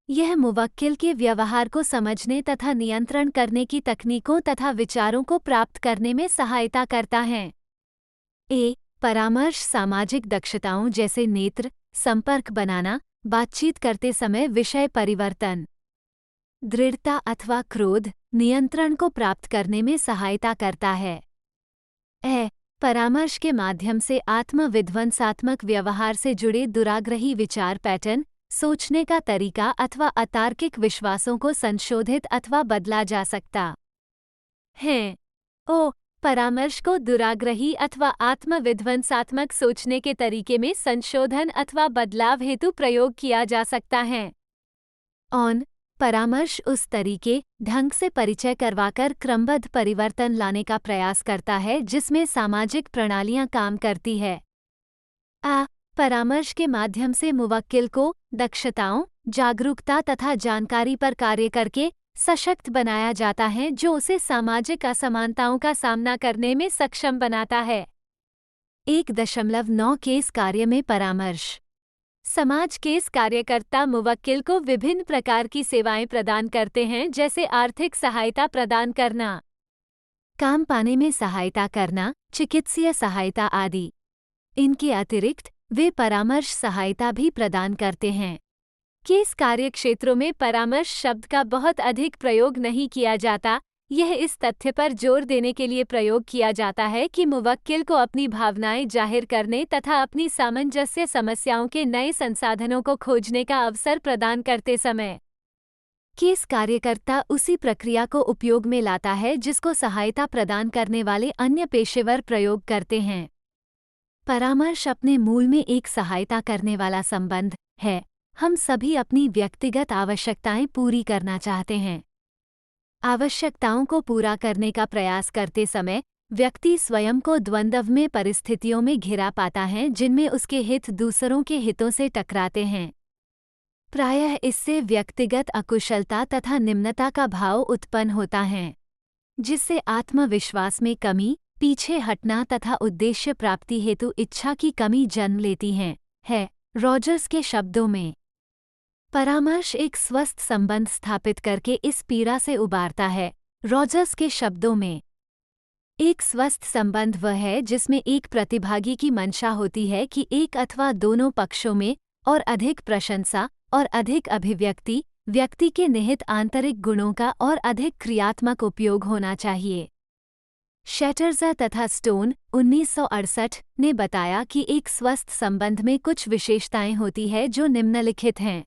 यह मुवक्किल के व्यवहार को समझने तथा नियंत्रण करने की तकनीकों तथा विचारों को प्राप्त करने में सहायता करता है। परामर्श सामाजिक दक्षताओं जैसे नेत्र संपर्क बनाना, बातचीत करते समय विषय परिवर्तन, दृढ़ता अथवा क्रोध नियंत्रण को प्राप्त करने में सहायता करता है। परामर्श के माध्यम से आत्मविध्वंसात्मक व्यवहार से जुड़े दुराग्रही विचार पैटर्न, सोचने का तरीका अथवा अतार्किक विश्वासों को संशोधित अथवा बदला जा सकता है। परामर्श को दुराग्रही अथवा आत्मविध्वंसात्मक सोचने के तरीके में संशोधन अथवा बदलाव हेतु प्रयोग किया जा सकता है। ऑन परामर्श उस तरीके ढंग से परिचय करवाकर क्रमबद्ध परिवर्तन लाने का प्रयास करता है जिसमें सामाजिक प्रणालियां काम करती है। आ परामर्श के माध्यम से मुवक्किल को दक्षताओं, जागरूकता तथा जानकारी पर कार्य करके सशक्त बनाया जाता है जो उसे सामाजिक असमानताओं का सामना करने में सक्षम बनाता है। 1.9 केस कार्य में परामर्श। समाज केस कार्यकर्ता मुवक्किल को विभिन्न प्रकार की सेवाएं प्रदान करते हैं जैसे आर्थिक सहायता प्रदान करना, काम पाने में सहायता करना, चिकित्सीय सहायता आदि। इनके अतिरिक्त वे परामर्श सहायता भी प्रदान करते हैं। केस कार्य क्षेत्रों में परामर्श शब्द का बहुत अधिक प्रयोग नहीं किया जाता। यह इस तथ्य पर जोर देने के लिए प्रयोग किया जाता है कि मुवक्किल को अपनी भावनाएं जाहिर करने तथा अपनी सामंजस्य समस्याओं के नए संसाधनों को खोजने का अवसर प्रदान करते समय केस कार्यकर्ता उसी प्रक्रिया को उपयोग में लाता है जिसको सहायता प्रदान करने वाले अन्य पेशेवर प्रयोग करते हैं। परामर्श अपने मूल में एक सहायता करने वाला संबंध है। हम सभी अपनी व्यक्तिगत आवश्यकताएं पूरी करना चाहते हैं। आवश्यकताओं को पूरा करने का प्रयास करते समय व्यक्ति स्वयं को द्वंद्वमय परिस्थितियों में घिरा पाता है जिनमें उसके हित दूसरों के हितों से टकराते हैं। प्रायः इससे व्यक्तिगत अकुशलता तथा निम्नता का भाव उत्पन्न होता है, जिससे आत्मविश्वास में कमी, पीछे हटना तथा उद्देश्य प्राप्ति हेतु इच्छा की कमी जन्म लेती है। रॉजर्स के शब्दों में परामर्श एक स्वस्थ संबंध स्थापित करके इस पीड़ा से उबारता है। रॉजर्स के शब्दों में एक स्वस्थ संबंध वह है जिसमें एक प्रतिभागी की मंशा होती है कि एक अथवा दोनों पक्षों में और अधिक प्रशंसा और अधिक अभिव्यक्ति व्यक्ति के निहित आंतरिक गुणों का और अधिक क्रियात्मक उपयोग होना चाहिए। शैटरज़र तथा स्टोन 1968 ने बताया कि एक स्वस्थ संबंध में कुछ विशेषताएं होती है जो निम्नलिखित हैं।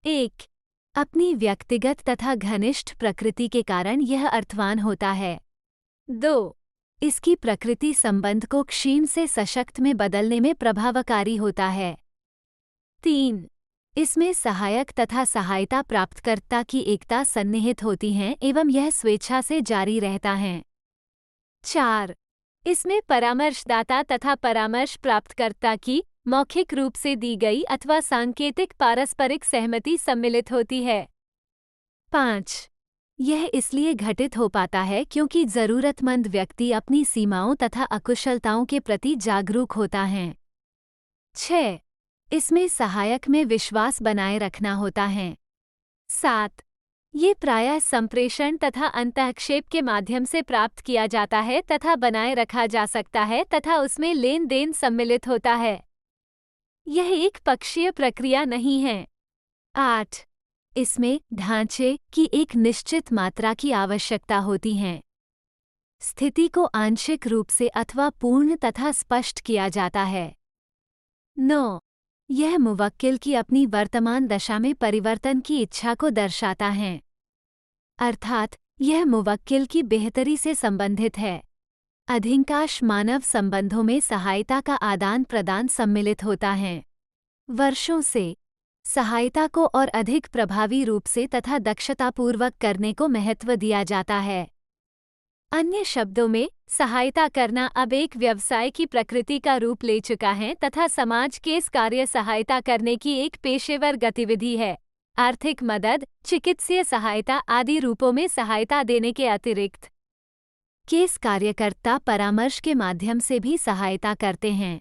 1. अपनी व्यक्तिगत तथा घनिष्ठ प्रकृति के कारण यह अर्थवान होता है। 2. इसकी प्रकृति संबंध को क्षीण से सशक्त में बदलने में प्रभावकारी होता है। 3. इसमें सहायक तथा सहायता प्राप्तकर्ता की एकता सन्निहित होती है एवं यह स्वेच्छा से जारी रहता है। 4. इसमें परामर्शदाता तथा परामर्श प्राप्तकर्ता की मौखिक रूप से दी गई अथवा सांकेतिक पारस्परिक सहमति सम्मिलित होती है। 5. यह इसलिए घटित हो पाता है क्योंकि जरूरतमंद व्यक्ति अपनी सीमाओं तथा अकुशलताओं के प्रति जागरूक होता है। 6. इसमें सहायक में विश्वास बनाए रखना होता है। 7. ये प्रायः संप्रेषण तथा अंतःक्षेप के माध्यम से प्राप्त किया जाता है तथा बनाए रखा जा सकता है तथा उसमें लेन देन सम्मिलित होता है। यह एक पक्षीय प्रक्रिया नहीं है। 8. इसमें ढांचे की एक निश्चित मात्रा की आवश्यकता होती है। स्थिति को आंशिक रूप से अथवा पूर्ण तथा स्पष्ट किया जाता है। 9. यह मुवक्किल की अपनी वर्तमान दशा में परिवर्तन की इच्छा को दर्शाता है, अर्थात यह मुवक्किल की बेहतरी से संबंधित है। अधिकांश मानव संबंधों में सहायता का आदान प्रदान सम्मिलित होता है। वर्षों से सहायता को और अधिक प्रभावी रूप से तथा दक्षतापूर्वक करने को महत्व दिया जाता है। अन्य शब्दों में सहायता करना अब एक व्यवसाय की प्रकृति का रूप ले चुका है तथा समाज केस कार्य सहायता करने की एक पेशेवर गतिविधि है। आर्थिक मदद, चिकित्सीय सहायता आदि रूपों में सहायता देने के अतिरिक्त केस कार्यकर्ता परामर्श के माध्यम से भी सहायता करते हैं।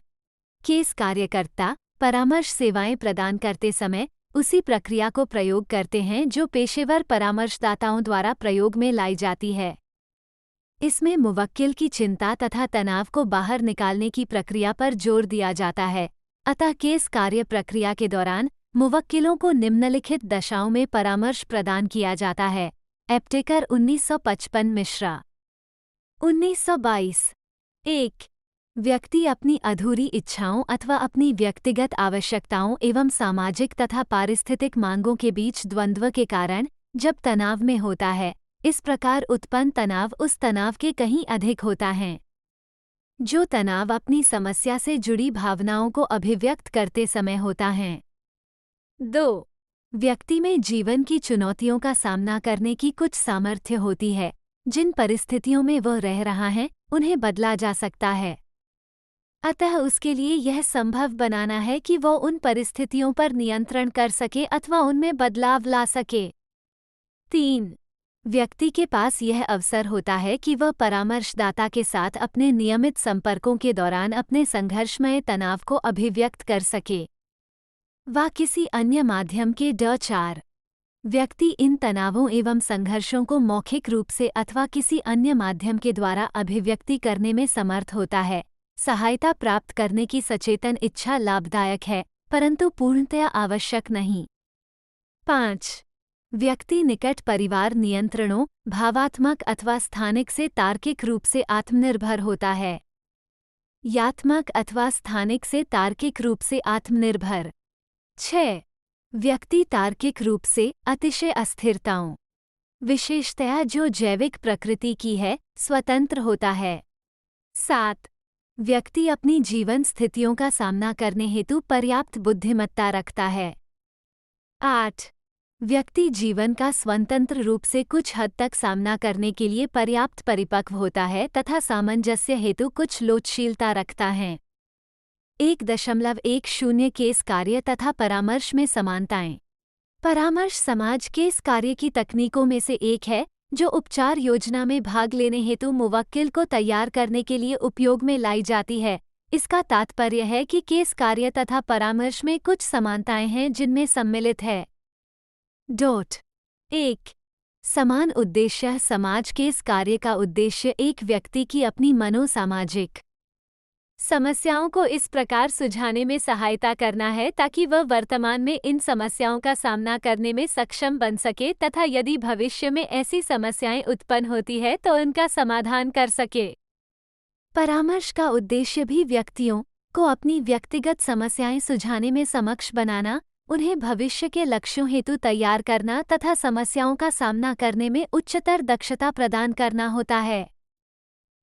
केस कार्यकर्ता परामर्श सेवाएं प्रदान करते समय उसी प्रक्रिया को प्रयोग करते हैं जो पेशेवर परामर्शदाताओं द्वारा प्रयोग में लाई जाती है। इसमें मुवक्किल की चिंता तथा तनाव को बाहर निकालने की प्रक्रिया पर जोर दिया जाता है। अतः केस कार्य प्रक्रिया के दौरान मुवक्किलों को निम्नलिखित दशाओं में परामर्श प्रदान किया जाता है। एप्टेकर 1955 मिश्रा 1922। 1. व्यक्ति अपनी अधूरी इच्छाओं अथवा अपनी व्यक्तिगत आवश्यकताओं एवं सामाजिक तथा पारिस्थितिक मांगों के बीच द्वंद्व के कारण जब तनाव में होता है, इस प्रकार उत्पन्न तनाव उस तनाव के कहीं अधिक होता है। जो तनाव अपनी समस्या से जुड़ी भावनाओं को अभिव्यक्त करते समय होता है। 2. व्यक्ति में जीवन की चुनौतियों का सामना करने की कुछ सामर्थ्य होती है। जिन परिस्थितियों में वह रह रहा है उन्हें बदला जा सकता है। अतः उसके लिए यह संभव बनाना है कि वह उन परिस्थितियों पर नियंत्रण कर सके अथवा उनमें बदलाव ला सके। 3. व्यक्ति के पास यह अवसर होता है कि वह परामर्शदाता के साथ अपने नियमित संपर्कों के दौरान अपने संघर्षमय तनाव को अभिव्यक्त कर सके व किसी अन्य माध्यम के 4. व्यक्ति इन तनावों एवं संघर्षों को मौखिक रूप से अथवा किसी अन्य माध्यम के द्वारा अभिव्यक्ति करने में समर्थ होता है। सहायता प्राप्त करने की सचेतन इच्छा लाभदायक है, परंतु पूर्णतया आवश्यक नहीं। 5. व्यक्ति निकट परिवार नियंत्रणों, भावात्मक अथवा स्थानिक से तार्किक रूप से आत्मनिर्भर होता है। यात्मक अथवा स्थानिक से तार्किक रूप से आत्मनिर्भर। 6. व्यक्ति तार्किक रूप से अतिशय अस्थिरताओं, विशेषतया जो जैविक प्रकृति की है, स्वतंत्र होता है। 7. व्यक्ति अपनी जीवन स्थितियों का सामना करने हेतु पर्याप्त बुद्धिमत्ता रखता है। 8. व्यक्ति जीवन का स्वतंत्र रूप से कुछ हद तक सामना करने के लिए पर्याप्त परिपक्व होता है तथा सामंजस्य हेतु कुछ लोचशीलता रखता है। 1.10 केस कार्य तथा परामर्श में समानताएं। परामर्श समाज केस कार्य की तकनीकों में से एक है जो उपचार योजना में भाग लेने हेतु मुवक्किल को तैयार करने के लिए उपयोग में लाई जाती है। इसका तात्पर्य है कि केस कार्य तथा परामर्श में कुछ समानताएं हैं जिनमें सम्मिलित है। 1. समान उद्देश्य। समाज केस कार्य का उद्देश्य एक व्यक्ति की अपनी मनोसामाजिक समस्याओं को इस प्रकार सुलझाने में सहायता करना है ताकि वह वर्तमान में इन समस्याओं का सामना करने में सक्षम बन सके तथा यदि भविष्य में ऐसी समस्याएं उत्पन्न होती है तो उनका समाधान कर सके। परामर्श का उद्देश्य भी व्यक्तियों को अपनी व्यक्तिगत समस्याएं सुलझाने में सक्षम बनाना, उन्हें भविष्य के लक्ष्यों हेतु तैयार करना तथा समस्याओं का सामना करने में उच्चतर दक्षता प्रदान करना होता है।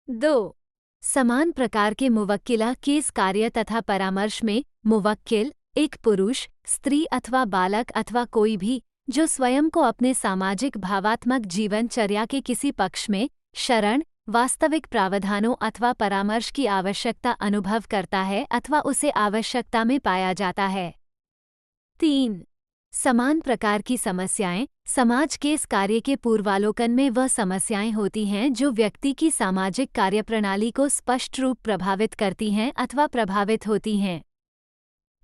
2. समान प्रकार के मुवक्किला केस कार्य तथा परामर्श में मुवक्किल एक पुरुष, स्त्री अथवा बालक अथवा कोई भी जो स्वयं को अपने सामाजिक भावात्मक जीवनचर्या के किसी पक्ष में शरण, वास्तविक प्रावधानों अथवा परामर्श की आवश्यकता अनुभव करता है अथवा उसे आवश्यकता में पाया जाता है। 3. समान प्रकार की समस्याएं। समाज केस कार्य के पूर्वालोकन में वह समस्याएं होती हैं जो व्यक्ति की सामाजिक कार्यप्रणाली को स्पष्ट रूप प्रभावित करती हैं अथवा प्रभावित होती हैं।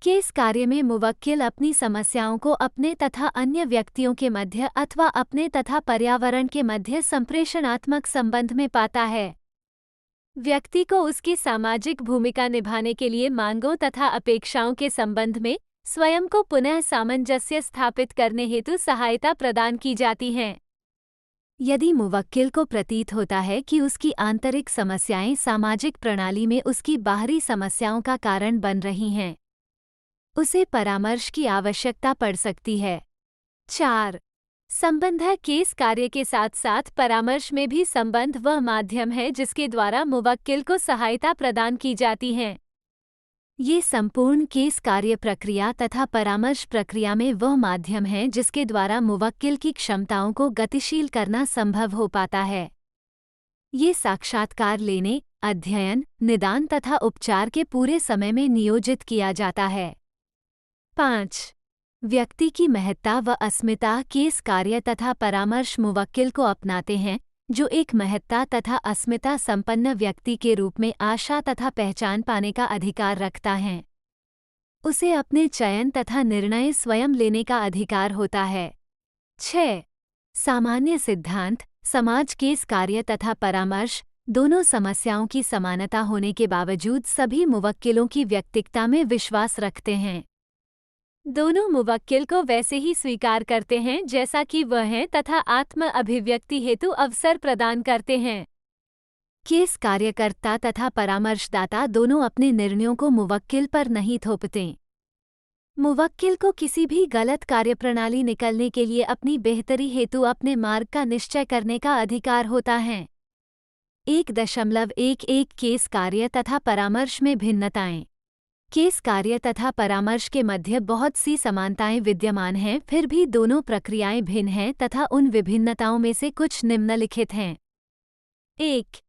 केस कार्य में मुवक्किल अपनी समस्याओं को अपने तथा अन्य व्यक्तियों के मध्य अथवा अपने तथा पर्यावरण के मध्य संप्रेषणात्मक संबंध में पाता है। व्यक्ति को उसकी सामाजिक भूमिका निभाने के लिए मांगों तथा अपेक्षाओं के संबंध में स्वयं को पुनः सामंजस्य स्थापित करने हेतु सहायता प्रदान की जाती है। यदि मुवक्किल को प्रतीत होता है कि उसकी आंतरिक समस्याएं सामाजिक प्रणाली में उसकी बाहरी समस्याओं का कारण बन रही हैं, उसे परामर्श की आवश्यकता पड़ सकती है। 4. संबंध केस कार्य के साथ साथ परामर्श में भी संबंध वह माध्यम है जिसके द्वारा मुवक्किल को सहायता प्रदान की जाती है। ये संपूर्ण केस कार्य प्रक्रिया तथा परामर्श प्रक्रिया में वह माध्यम है जिसके द्वारा मुवक्किल की क्षमताओं को गतिशील करना संभव हो पाता है। ये साक्षात्कार लेने, अध्ययन, निदान तथा उपचार के पूरे समय में नियोजित किया जाता है। 5. व्यक्ति की महत्ता व अस्मिता। केस कार्य तथा परामर्श मुवक्किल को अपनाते हैं जो एक महत्ता तथा अस्मिता संपन्न व्यक्ति के रूप में आशा तथा पहचान पाने का अधिकार रखता है। उसे अपने चयन तथा निर्णय स्वयं लेने का अधिकार होता है। 6. सामान्य सिद्धांत। समाज केस कार्य तथा परामर्श दोनों समस्याओं की समानता होने के बावजूद सभी मुवक्किलों की व्यक्तिगता में विश्वास रखते हैं। दोनों मुवक्किल को वैसे ही स्वीकार करते हैं जैसा कि वह है तथा आत्म अभिव्यक्ति हेतु अवसर प्रदान करते हैं। केस कार्यकर्ता तथा परामर्शदाता दोनों अपने निर्णयों को मुवक्किल पर नहीं थोपते। मुवक्किल को किसी भी गलत कार्यप्रणाली निकलने के लिए अपनी बेहतरी हेतु अपने मार्ग का निश्चय करने का अधिकार होता है। 1.11 केस कार्य तथा परामर्श में भिन्नताएं। केस कार्य तथा परामर्श के मध्य बहुत सी समानताएं विद्यमान हैं, फिर भी दोनों प्रक्रियाएं भिन्न हैं तथा उन विभिन्नताओं में से कुछ निम्नलिखित हैं। 1.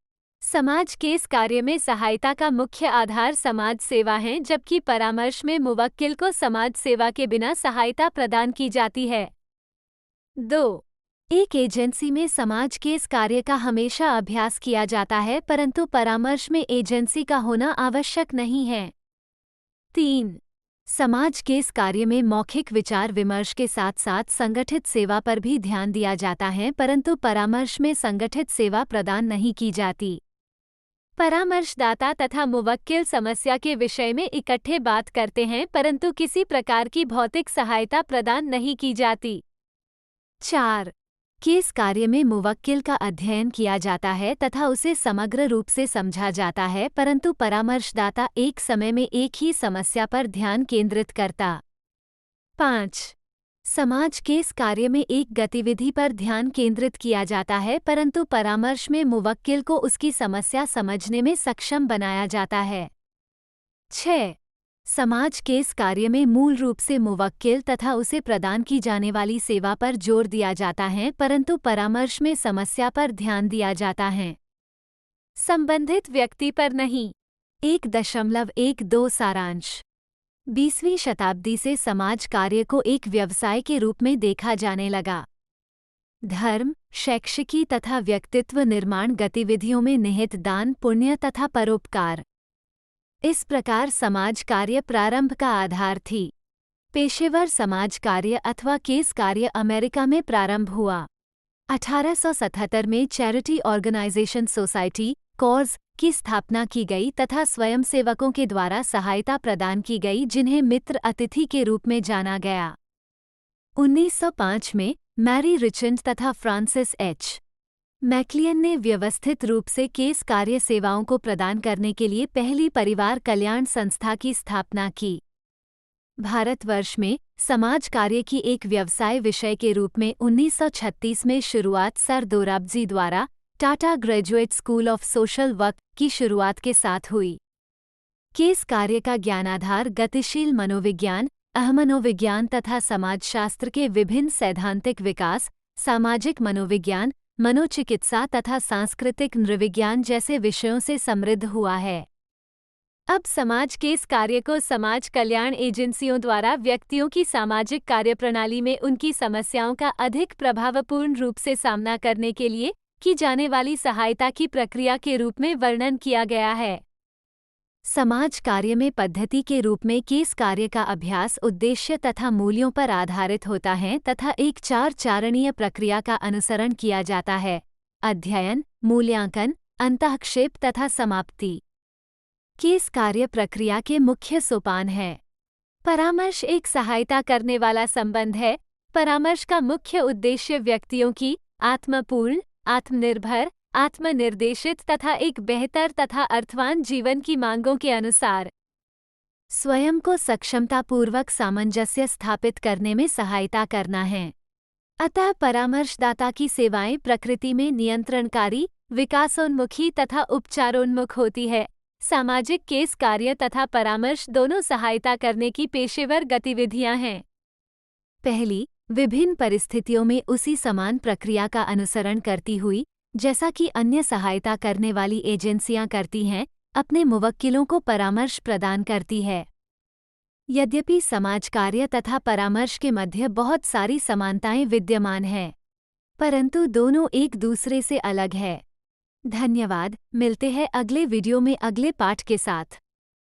समाज केस कार्य में सहायता का मुख्य आधार समाज सेवा है, जबकि परामर्श में मुवक्किल को समाज सेवा के बिना सहायता प्रदान की जाती है। 2. एक एजेंसी में समाज केस कार्य का हमेशा अभ्यास किया जाता है, परंतु परामर्श में एजेंसी का होना आवश्यक नहीं है। 3. समाज केस कार्य में मौखिक विचार विमर्श के साथ साथ संगठित सेवा पर भी ध्यान दिया जाता है, परंतु परामर्श में संगठित सेवा प्रदान नहीं की जाती। परामर्शदाता तथा मुवक्किल समस्या के विषय में इकट्ठे बात करते हैं, परंतु किसी प्रकार की भौतिक सहायता प्रदान नहीं की जाती। 4. केस कार्य में मुवक्किल का अध्ययन किया जाता है तथा उसे समग्र रूप से समझा जाता है, परंतु परामर्शदाता एक समय में एक ही समस्या पर ध्यान केंद्रित करता। 5. समाज केस कार्य में एक गतिविधि पर ध्यान केंद्रित किया जाता है, परंतु परामर्श में मुवक्किल को उसकी समस्या समझने में सक्षम बनाया जाता है। 6. समाज केस कार्य में मूल रूप से मुवक्किल तथा उसे प्रदान की जाने वाली सेवा पर जोर दिया जाता है, परंतु परामर्श में समस्या पर ध्यान दिया जाता है, संबंधित व्यक्ति पर नहीं। 1.12 सारांश। 20वीं शताब्दी से समाज कार्य को एक व्यवसाय के रूप में देखा जाने लगा। धर्म, शैक्षिकी तथा व्यक्तित्व निर्माण गतिविधियों में निहित दान, पुण्य तथा परोपकार, इस प्रकार समाज कार्य प्रारंभ का आधार थी। पेशेवर समाज कार्य अथवा केस कार्य अमेरिका में प्रारंभ हुआ। 1877 में चैरिटी ऑर्गेनाइजेशन सोसाइटी कॉज की स्थापना की गई तथा स्वयंसेवकों के द्वारा सहायता प्रदान की गई, जिन्हें मित्र अतिथि के रूप में जाना गया। 1905 में मैरी रिचर्ड तथा फ्रांसिस एच. मैक्लियन ने व्यवस्थित रूप से केस कार्य सेवाओं को प्रदान करने के लिए पहली परिवार कल्याण संस्था की स्थापना की। भारतवर्ष में समाज कार्य की एक व्यवसाय विषय के रूप में 1936 में शुरुआत सर दोराबजी द्वारा Tata graduate school of social work की शुरुआत के साथ हुई। केस कार्य का ज्ञानाधार गतिशील मनोविज्ञान, अहमनोविज्ञान तथा समाजशास्त्र के विभिन्न सैद्धांतिक विकास, सामाजिक मनोविज्ञान, मनोचिकित्सा तथा सांस्कृतिक नृविज्ञान जैसे विषयों से समृद्ध हुआ है। अब समाज केस कार्य को समाज कल्याण एजेंसियों द्वारा व्यक्तियों की सामाजिक कार्यप्रणाली में उनकी समस्याओं का अधिक प्रभावपूर्ण रूप से सामना करने के लिए की जाने वाली सहायता की प्रक्रिया के रूप में वर्णन किया गया है। समाज कार्य में पद्धति के रूप में केस कार्य का अभ्यास उद्देश्य तथा मूल्यों पर आधारित होता है तथा एक 4 चरणीय प्रक्रिया का अनुसरण किया जाता है: अध्ययन, मूल्यांकन, अंतःक्षेप तथा समाप्ति। केस कार्य प्रक्रिया के मुख्य सोपान है। परामर्श एक सहायता करने वाला संबंध है। परामर्श का मुख्य उद्देश्य व्यक्तियों की आत्मपूर्ण, आत्मनिर्भर, आत्मनिर्देशित तथा एक बेहतर तथा अर्थवान जीवन की मांगों के अनुसार स्वयं को सक्षमतापूर्वक सामंजस्य स्थापित करने में सहायता करना है। अतः परामर्शदाता की सेवाएं प्रकृति में नियंत्रणकारी, विकासोन्मुखी तथा उपचारोन्मुख होती है। सामाजिक केस कार्य तथा परामर्श दोनों सहायता करने की पेशेवर गतिविधियां हैं। पहली, विभिन्न परिस्थितियों में उसी समान प्रक्रिया का अनुसरण करती हुई, जैसा कि अन्य सहायता करने वाली एजेंसियां करती हैं, अपने मुवक्किलों को परामर्श प्रदान करती है। यद्यपि समाज कार्य तथा परामर्श के मध्य बहुत सारी समानताएं विद्यमान हैं, परंतु दोनों एक दूसरे से अलग है। धन्यवाद। मिलते हैं अगले वीडियो में अगले पाठ के साथ।